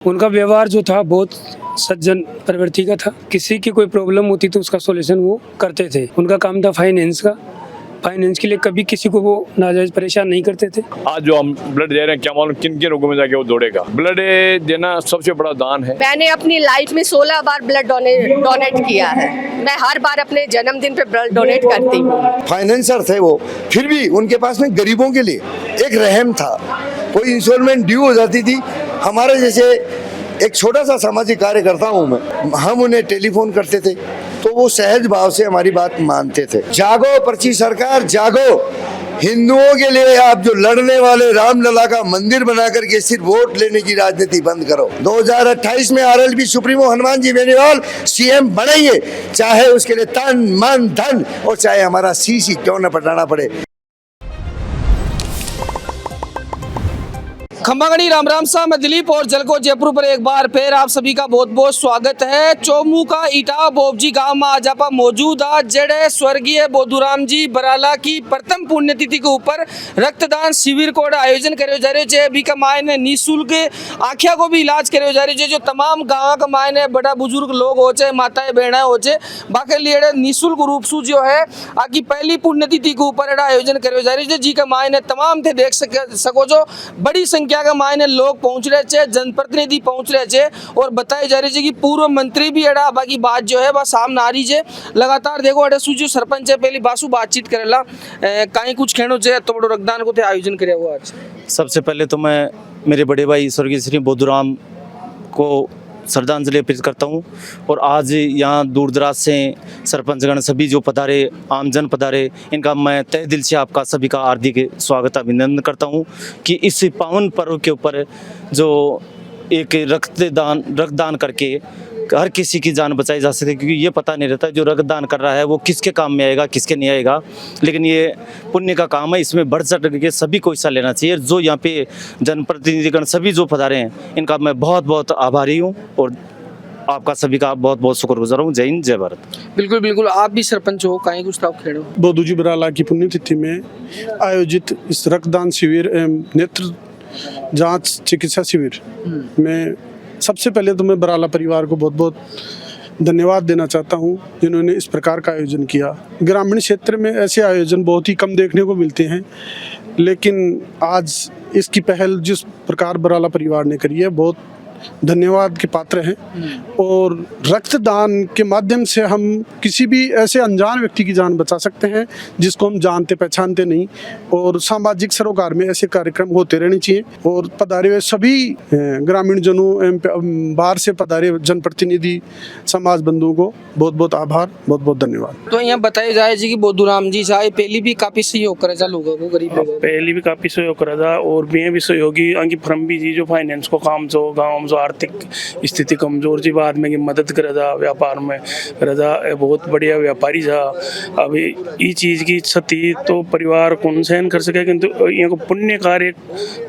उनका व्यवहार जो था बहुत सज्जन प्रवृत्ति का था। किसी की कोई प्रॉब्लम होती तो उसका सॉल्यूशन वो करते थे। उनका काम था फाइनेंस का। फाइनेंस के लिए कभी किसी को वो नाजायज परेशान नहीं करते थे। आज जो हम ब्लड दे रहे हैं, क्या मालूम किन किन रोगों में जाके वो दौड़ेगा। ब्लड देना सबसे बड़ा दान है। मैंने अपनी लाइफ में 16 बार ब्लड डोनेट किया है। मैं हर बार अपने जन्मदिन पे ब्लड डोनेट करती हूँ। फाइनेंसर थे वो, फिर भी उनके पास में गरीबों के लिए एक रहम था। कोई इंस्टॉलमेंट ड्यू हो जाती थी, हमारे जैसे एक छोटा सा सामाजिक कार्यकर्ता हूँ मैं, हम उन्हें टेलीफोन करते थे तो वो सहज भाव से हमारी बात मानते थे। जागो पर्ची सरकार जागो, हिंदुओं के लिए आप जो लड़ने वाले रामलला का मंदिर बना करके सिर्फ वोट लेने की राजनीति बंद करो। 2028 में RLB supremo Hanuman ji Beniwal CM बनेंगे, चाहे उसके लिए तन मन धन और चाहे हमारा शीश ही क्यों न पटाना पड़े। खम्बागणी राम राम सा, मैं दिलीप और जलको जयपुर पर एक बार फिर आप सभी का बहुत बहुत स्वागत है। चोमू का ईटा बोबजी गांव में आज आप मौजूद आज जड़े स्वर्गीय बोधूराम जी बराला की प्रथम पुण्यतिथि के ऊपर रक्तदान शिविर को आयोजन करे जा रहे है। अभी का मायने निःशुल्क आँखिया को भी इलाज करे जा रहे है। जो तमाम गाँव का मायने बड़ा बुजुर्ग लोग हो चाहे माताएं बहना हो चाहे बाकी लिए निःशुल्क रूप से जो है आकी पहली पुण्यतिथि के ऊपर आयोजन करे जा रही है। जी का मायने तमाम थे देख सको जो बड़ी संख्या का मायने लोग पहुंच रहे थे, जनप्रतिनिधि पहुंच रहे थे और बताई जा रही है कि पूर्व मंत्री भी अड़ा बाकी बात जो है वह सामने आ रही है। लगातार देखो अड़े जो सरपंच है पहली बासु बातचीत करेला कहीं कुछ कहना चाहिए तो बड़ो रक्तदान को आयोजन करे हुआ आज। सबसे पहले तो मैं मेरे बड़े भाई स्वर्गीय श्री बोधूराम को श्रद्धांजलि अर्पित करता हूँ। और आज यहाँ दूर दराज से सरपंचगण सभी जो पधारे, आमजन पधारे, इनका मैं तहे दिल से आपका सभी का हार्दिक स्वागत अभिनंदन करता हूँ कि इस पावन पर्व के ऊपर जो एक रक्तदान करके हर किसी की जान बचाई जा सके। क्योंकि ये पता नहीं रहता जो रक्तदान कर रहा है वो किसके काम में आएगा किसके नहीं आएगा, लेकिन ये पुण्य का काम है, इसमें बढ़ चढ़ के सभी को हिस्सा लेना चाहिए। जो यहाँ पे जनप्रतिनिधिगण सभी जो पधारे हैं इनका मैं बहुत बहुत आभारी हूँ और आपका सभी का बहुत बहुत शुक्रगुजार हूँ। जय हिंद जय भारत। बिल्कुल बिल्कुल, आप भी सरपंच हो, कहीं कुछ तो खेड़ो। बोधू जी बराला की पुण्यतिथि में आयोजित इस रक्तदान शिविर एवं नेत्र जांच चिकित्सा शिविर में सबसे पहले तो मैं बराला परिवार को बहुत बहुत धन्यवाद देना चाहता हूं जिन्होंने इस प्रकार का आयोजन किया। ग्रामीण क्षेत्र में ऐसे आयोजन बहुत ही कम देखने को मिलते हैं, लेकिन आज इसकी पहल जिस प्रकार बराला परिवार ने करी है बहुत धन्यवाद के पात्र हैं। और रक्तदान के माध्यम से हम किसी भी ऐसे अनजान व्यक्ति की जान बचा सकते हैं जिसको हम जानते पहचानते नहीं। और सामाजिक सरोकार में ऐसे कार्यक्रम होते रहने चाहिए। और पधारे हुए सभी ग्रामीण जनों एवं बाहर से पधारे जनप्रतिनिधि समाज बंधुओं को बहुत बहुत आभार, बहुत बहुत धन्यवाद। तो यहाँ बताया जाए जी कि बोधूराम जी चाहे पहली भी काफी सहयोग करे जा लोगों को, गरीब लोगों को पहले भी काफ़ी सहयोग करा था और भी सहयोगी अंकी फरम्बी जी जो फाइनेंस को काम जो गाँव जो आर्थिक स्थिति कमजोर जी बाद में मदद करे था, व्यापार में करे था, बहुत बढ़िया व्यापारी था। अभी ये चीज़ की क्षति तो परिवार कौन सहन कर सके, किंतु ये को पुण्य कार्य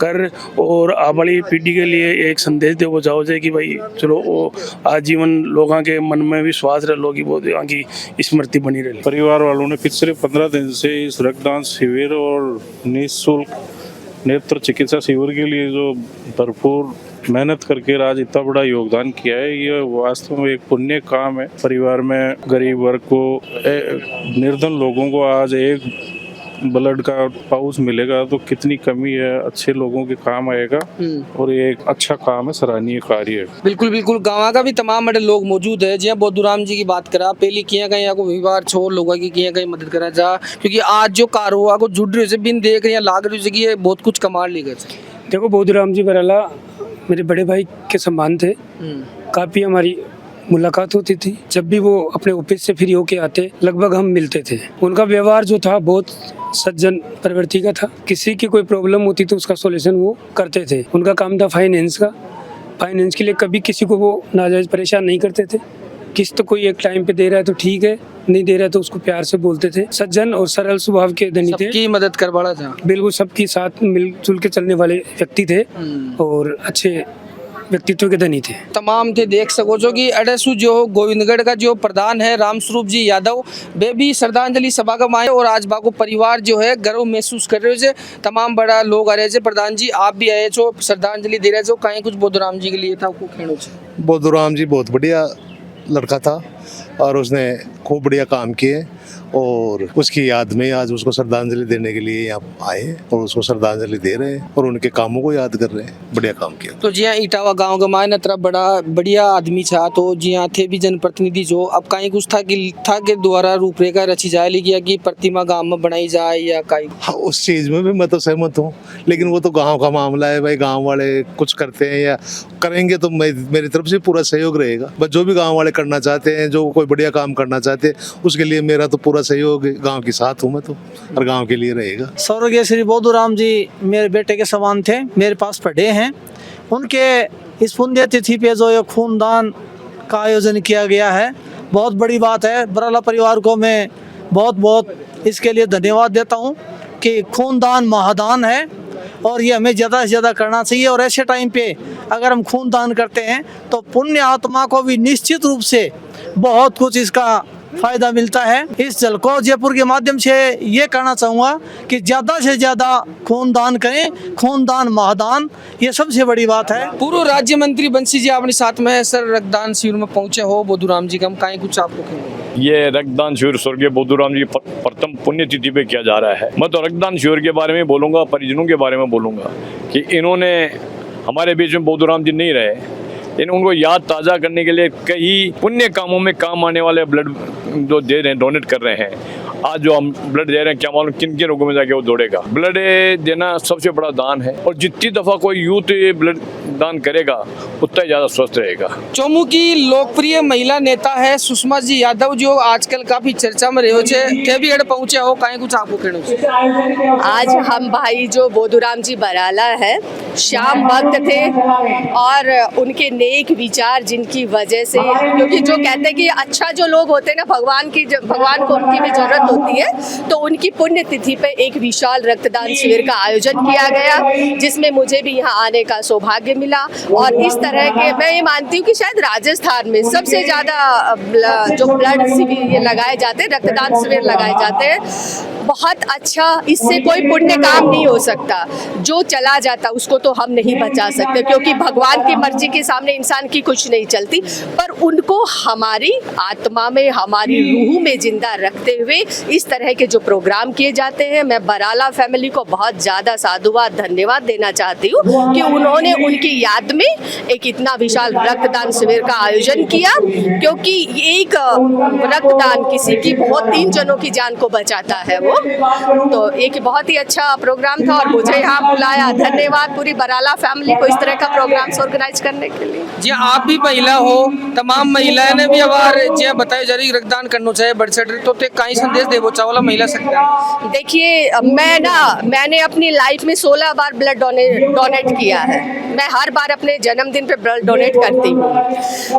कर और आबड़ी पीढ़ी के लिए एक संदेश दे वो जाओ जाए कि भाई चलो वो आजीवन लोगों के मन में विश्वास रह लो कि वो की स्मृति बनी रहे। परिवार वालों ने पिछले 15 दिन से इस रक्तदान शिविर और निःशुल्क नेत्र चिकित्सा शिविर के लिए जो भरपूर मेहनत करके आज इतना बड़ा योगदान किया है, ये वास्तव में एक पुण्य काम है। परिवार में गरीब वर्ग को, निर्धन लोगों को आज एक ब्लड का पाउच मिलेगा तो कितनी कमी है, अच्छे लोगों के काम आएगा और ये एक अच्छा काम है, सराहनीय कार्य है। बिल्कुल बिल्कुल, गाँव का भी तमाम बड़े लोग मौजूद है। जी बोधूराम जी की बात करा पहली किया कहीं को विवाह छोड़ लोगों की किया कहीं मदद करा जा, क्योंकि आज जो कार हुआ को जुड़ रहे से बिन देख रहे लाग रही है बहुत कुछ कमाल लेकर। देखो बोधूराम जी बराला मेरे बड़े भाई के समान थे। काफ़ी हमारी मुलाकात होती थी। जब भी वो अपने ऑफिस से फ्री होके आते लगभग हम मिलते थे। उनका व्यवहार जो था बहुत सज्जन प्रवृत्ति का था। किसी की कोई प्रॉब्लम होती तो उसका सॉल्यूशन वो करते थे। उनका काम था फाइनेंस का। फाइनेंस के लिए कभी किसी को वो नाजायज परेशान नहीं करते थे। किस्त कोई एक टाइम पे दे रहा है तो ठीक है, नहीं दे रहा है तो उसको प्यार से बोलते थे। सज्जन और सरल स्वभाव के धनी थे, सबकी मदद कर बड़ा था। बिल्कुल सबकी साथ मिलजुल के चलने वाले व्यक्ति थे और अच्छे व्यक्तित्व के धनी थे। तमाम थे देख सको છો कि अडेसू जो गोविंदगढ़ का जो प्रधान है रामस्वरूप जी यादव वे भी श्रद्धांजलि समागम आए और आज बाको परिवार जो है गर्व महसूस कर रहे हो। तमाम बड़ा लोग आ रहे थे। प्रधान जी आप भी आए छो श्रद्धांजलि दे रहे छो, कहीं कुछ बोधुराम जी के लिए था को कहना छे? बोधुराम जी बहुत बढ़िया लड़का था और उसने खूब बढ़िया काम किए और उसकी याद में आज उसको श्रद्धांजलि देने के लिए यहाँ आए और उसको श्रद्धांजलि दे रहे हैं और उनके कामों को याद कर रहे हैं। बढ़िया काम किया। तो जी हाँ इटावा गांव का मायने तरह बड़ा बढ़िया आदमी था, तो जी हाँ थे भी जनप्रतिनिधि जो अब कहीं कुछ था कि द्वारा रूपरेखा रची जाए लिखी कि प्रतिमा गांव में बनाई जाए या कहीं। हाँ, उस चीज में भी मैं तो सहमत हूँ, लेकिन वो तो गाँव का मामला है भाई। गाँव वाले कुछ करते हैं या करेंगे तो मेरी तरफ से पूरा सहयोग रहेगा। बस जो भी गाँव वाले करना चाहते हैं, जो कोई बढ़िया काम करना चाहते हैं, उसके लिए मेरा तो पूरा सहयोग गांव के साथ हूं मैं तो, और गांव के लिए रहेगा। स्वर्गीय श्री बोधुराम जी मेरे बेटे के समान थे, मेरे पास पढ़े हैं। उनके इस पुण्यतिथि पे जो ये खूनदान का आयोजन किया गया है बहुत बड़ी बात है। बराला परिवार को मैं बहुत बहुत इसके लिए धन्यवाद देता हूं कि खूनदान महादान है और ये हमें ज़्यादा से ज़्यादा करना चाहिए। और ऐसे टाइम पे अगर हम खूनदान करते हैं तो पुण्य आत्मा को भी निश्चित रूप से बहुत कुछ इसका फायदा मिलता है। इस जलको जयपुर के माध्यम से ये कहना चाहूँगा कि ज़्यादा से ज़्यादा खूनदान करें। खूनदान महादान ये सबसे बड़ी बात है। पूर्व राज्य मंत्री बंसी जी अपने साथ में सर रक्तदान शिविर में पहुंचे हो बोधुराम जी का, हम कहीं कुछ आपको कहेंगे? ये रक्तदान शिविर स्वर्गीय बोधुराम जी प्रथम पुण्यतिथि पे किया जा रहा है। मैं तो रक्तदान शिविर के बारे में बोलूँगा, परिजनों के बारे में बोलूँगा कि इन्होंने हमारे बीच में बोधुराम जी नहीं रहे, इन उनको याद ताज़ा करने के लिए कई पुण्य कामों में काम आने वाले ब्लड जो दे रहे हैं, डोनेट कर रहे हैं। आज जो हम ब्लड दे रहे हैं क्या मालूम किन किन रोगों में जाके वो दौड़ेगा। ब्लड देना सबसे बड़ा दान है और जितनी दफ़ा कोई यूथ ब्लड दान करेगा उतना ही ज़्यादा स्वस्थ रहेगा। चौमू की लोकप्रिय महिला नेता है सुषमा जी यादव जो आजकल काफी चर्चा में रहे थे भी पहुंचे हो, कहीं कुछ आपको कहना? आज हम भाई जो बोधुराम जी बराला है श्याम भक्त थे और उनके नेक विचार जिनकी वजह से, क्योंकि जो कहते हैं कि अच्छा जो लोग होते हैं ना भगवान को उनकी भी जरूरत होती है, तो उनकी पुण्य तिथि पे एक विशाल रक्तदान शिविर का आयोजन किया गया जिसमें मुझे भी यहाँ आने का सौभाग्य मिला। और इस तरह के मैं ये मानती हूँ कि शायद राजस्थान में सबसे ज़्यादा जो ब्लड शिविर लगाए जाते हैं, रक्तदान शिविर लगाए जाते हैं, बहुत अच्छा। इससे कोई पुण्य काम नहीं हो सकता। जो चला जाता उसको तो हम नहीं बचा सकते क्योंकि भगवान की मर्जी के सामने इंसान की कुछ नहीं चलती, पर उनको हमारी आत्मा में, हमारी रूह में जिंदा रखते हुए इस तरह के जो प्रोग्राम किए जाते हैं, मैं बराला फैमिली को बहुत ज़्यादा साधुवाद धन्यवाद देना चाहती हूँ कि उन्होंने उनकी याद में एक इतना विशाल रक्तदान शिविर का आयोजन किया, क्योंकि एक रक्तदान किसी की बहुत 3 जनों की जान को बचाता है वो। तो एक बहुत ही अच्छा प्रोग्राम था और मुझे यहाँ बुलाया। धन्यवाद पूरी बराला फैमिली को इस तरह का प्रोग्राम्स ऑर्गेनाइज करने के लिए। जी आप भी महिला हो, तमाम महिलाएं ने भी अबार जी बताया जा रही रक्तदान करना चाहिए बढ़ चढ़ तो कहीं संदेश देवो चावला महिला सकता। देखिए मैंने अपनी लाइफ में 16 बार ब्लड डोनेट किया है। मैं हर बार अपने जन्मदिन पे ब्लड डोनेट करती हूँ,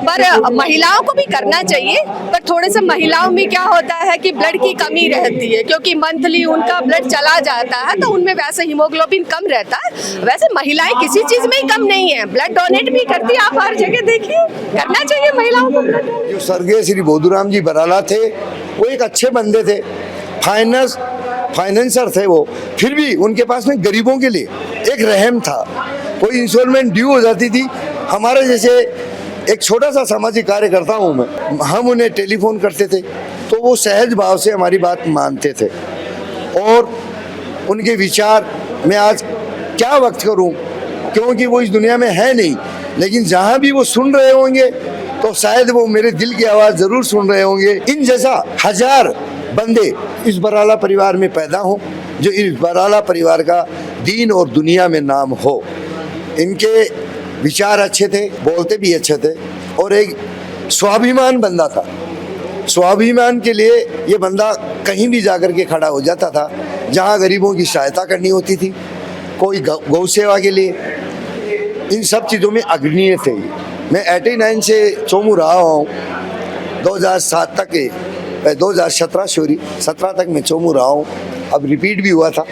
पर महिलाओं को भी करना चाहिए। पर थोड़े से महिलाओं में क्या होता है कि ब्लड की कमी रहती है, क्योंकि मंथली उनका ब्लड चला जाता है तो उनमें वैसे हीमोग्लोबिन कम रहता है। वैसे महिलाएं किसी चीज में कम नहीं है, ब्लड डोनेट भी करती है। आप हर जगह देखिए, करना चाहिए महिलाओं को ब्लड। जो स्वर्गीय श्री बोधुराम जी बराला थे वो एक अच्छे बंदे थे, फाइनेंसर थे वो, फिर भी उनके पास में गरीबों के लिए एक रहम था। कोई इंस्टॉलमेंट ड्यू हो जाती थी, हमारे जैसे एक छोटा सा सामाजिक कार्य करता हूँ मैं, हम उन्हें टेलीफोन करते थे तो वो सहज भाव से हमारी बात मानते थे। और उनके विचार मैं आज क्या वक्त करूं, क्योंकि वो इस दुनिया में है नहीं, लेकिन जहां भी वो सुन रहे होंगे तो शायद वो मेरे दिल की आवाज़ ज़रूर सुन रहे होंगे। इन जैसा 1000 बंदे इस बराला परिवार में पैदा हों, जो इस बराला परिवार का दीन और दुनिया में नाम हो। इनके विचार अच्छे थे, बोलते भी अच्छे थे और एक स्वाभिमान बंदा था। स्वाभिमान के लिए ये बंदा कहीं भी जाकर के खड़ा हो जाता था, जहाँ गरीबों की सहायता करनी होती थी, कोई गौ सेवा के लिए, इन सब चीज़ों में अग्रणीय थे। मैं 89 से चोमू रहा हूँ, 2007 तक 2017 तक मैं चोमू रहा हूँ। अब रिपीट भी हुआ था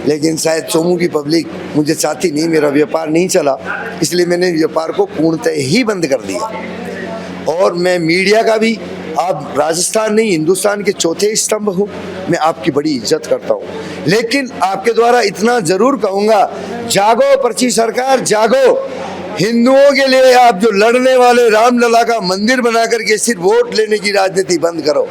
लेकिन शायद चोमू की पब्लिक मुझे चाहती नहीं, मेरा व्यापार नहीं चला, इसलिए मैंने व्यापार को पूर्णतः ही बंद कर दिया। और मैं मीडिया का भी, आप राजस्थान नहीं हिंदुस्तान के चौथे स्तंभ हो, मैं आपकी बड़ी इज्जत करता हूँ, लेकिन आपके द्वारा इतना जरूर कहूँगा, जागो पर्ची सरकार जागो। हिंदुओं के लिए आप जो लड़ने वाले रामलला का मंदिर बना करके सिर्फ वोट लेने की राजनीति बंद करो।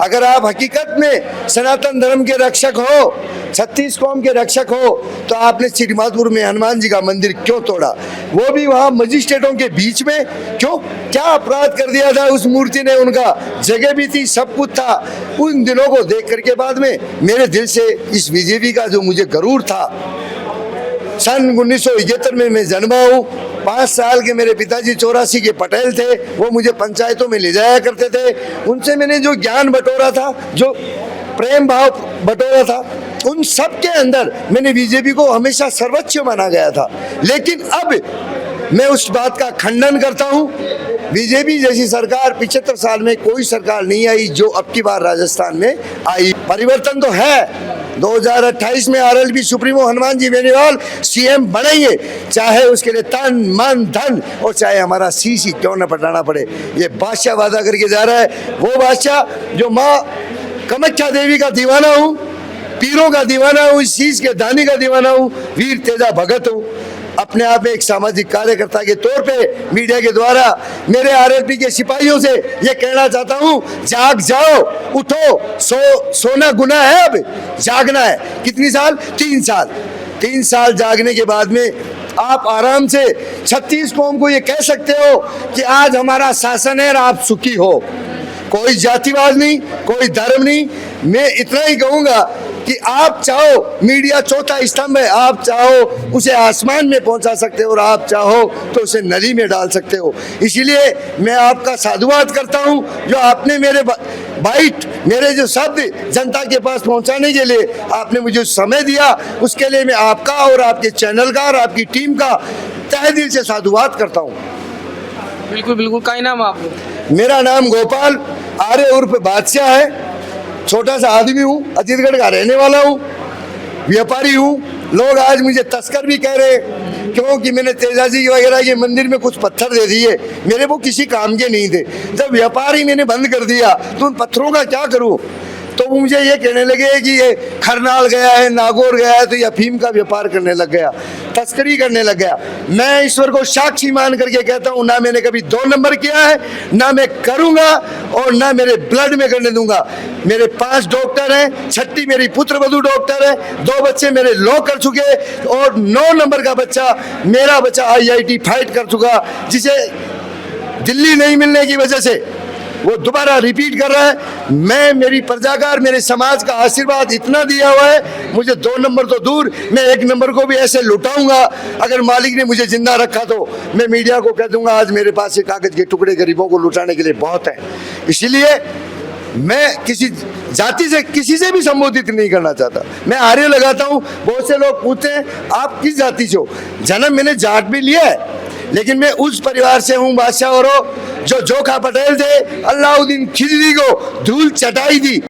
अगर आप हकीकत में सनातन धर्म के रक्षक हो, 36 कौम के रक्षक हो, तो आपने श्रीमाधपुर में हनुमान जी का मंदिर क्यों तोड़ा, वो भी वहाँ मजिस्ट्रेटों के बीच में? क्यों? क्या अपराध कर दिया था उस मूर्ति ने? उनका जगह भी थी, सब कुछ था। उन दिनों को देख करके बाद में मेरे दिल से इस बीजेपी का जो मुझे गरूर था, सन 1971 में मैं जन्मा हूँ। 5 साल के मेरे पिताजी 84 के पटेल थे, वो मुझे पंचायतों में ले जाया करते थे। उनसे मैंने जो ज्ञान बटोरा था, जो प्रेम भाव बटोरा था, उन सब के अंदर मैंने बीजेपी को हमेशा सर्वोच्च माना गया था। लेकिन अब मैं उस बात का खंडन करता हूँ। बीजेपी जैसी सरकार 75 साल में कोई सरकार नहीं आई जो अब की बार राजस्थान में आई। परिवर्तन तो है। 2028 में RLB supremo Hanuman ji Beniwal CM बनेंगे, चाहे उसके लिए तन मन धन और चाहे हमारा शीश ही क्यों न पटाना पड़े। ये बादशाह वादा करके जा रहा है, वो बादशाह जो माँ कामाख्या देवी का दीवाना हूँ, पीरों का दीवाना हूँ, शीश के दानी का दीवाना हूँ, वीर तेजा भगत हूँ। अपने आप में एक सामाजिक कार्यकर्ता के तौर पे मीडिया के द्वारा मेरे आरएलपी के सिपाहियों से ये कहना चाहता हूँ, जाग जाओ, उठो। सोना गुनाह है, अब जागना है। कितनी साल? 3 साल। 3 साल जागने के बाद में आप आराम से 36 कौम को ये कह सकते हो कि आज हमारा शासन है और आप सुखी हो। कोई जातिवाद नहीं, कोई धर्म नहीं। मैं इतना ही कहूँगा कि आप चाहो, मीडिया चौथा स्तंभ है, आप चाहो उसे आसमान में पहुंचा सकते हो और आप चाहो तो उसे नदी में डाल सकते हो। इसीलिए मैं आपका साधुवाद करता हूं, जो आपने मेरे बाइट, मेरे जो शब्द जनता के पास पहुंचाने के लिए आपने मुझे समय दिया, उसके लिए मैं आपका और आपके चैनल का और आपकी टीम का तहे दिल से साधुवाद करता हूँ। बिल्कुल बिल्कुल। का नाम आपको? मेरा नाम गोपाल आर्य उर्फ बादशाह है। छोटा सा आदमी हूँ, अजीतगढ़ का रहने वाला हूँ, व्यापारी हूँ। लोग आज मुझे तस्कर भी कह रहे हैं, क्योंकि मैंने तेजाजी वगैरह के मंदिर में कुछ पत्थर दे दिए, मेरे वो किसी काम के नहीं थे। जब व्यापार ही मैंने बंद कर दिया तो उन पत्थरों का क्या करूँ? तो वो मुझे ये कहने लगे कि ये खरनाल गया है, नागौर गया है, तो ये अफीम का व्यापार करने लग गया, तस्करी करने लग गया। मैं ईश्वर को साक्षी मान करके कहता हूँ, ना मैंने कभी 2 नंबर किया है, ना मैं करूँगा और ना मेरे ब्लड में करने दूंगा। मेरे 5 डॉक्टर हैं, 6ठी मेरी पुत्रवधू डॉक्टर है, 2 बच्चे मेरे लॉ कर चुके और 9 नंबर का बच्चा, मेरा बच्चा IIT फाइट कर चुका, जिसे दिल्ली नहीं मिलने की वजह से वो दोबारा रिपीट कर रहा है। मैं, मेरी प्रजा का और मेरे समाज का आशीर्वाद इतना दिया हुआ है, मुझे 2 नंबर तो दूर, मैं 1 नंबर को भी ऐसे लुटाऊंगा। अगर मालिक ने मुझे जिंदा रखा तो मैं मीडिया को कह दूंगा, आज मेरे पास ये कागज के टुकड़े गरीबों को लुटाने के लिए बहुत है। इसलिए मैं किसी जाति से, किसी से भी संबोधित नहीं करना चाहता। मैं आर्य लगाता हूँ। बहुत से लोग पूछते हैं आप किस जाति से हो? जन्म मैंने जाट भी लिया है, लेकिन मैं उस परिवार से हूँ बादशाह, और जो जोखा पटेल थे, अलाउद्दीन खिलजी को धूल चटाई दी।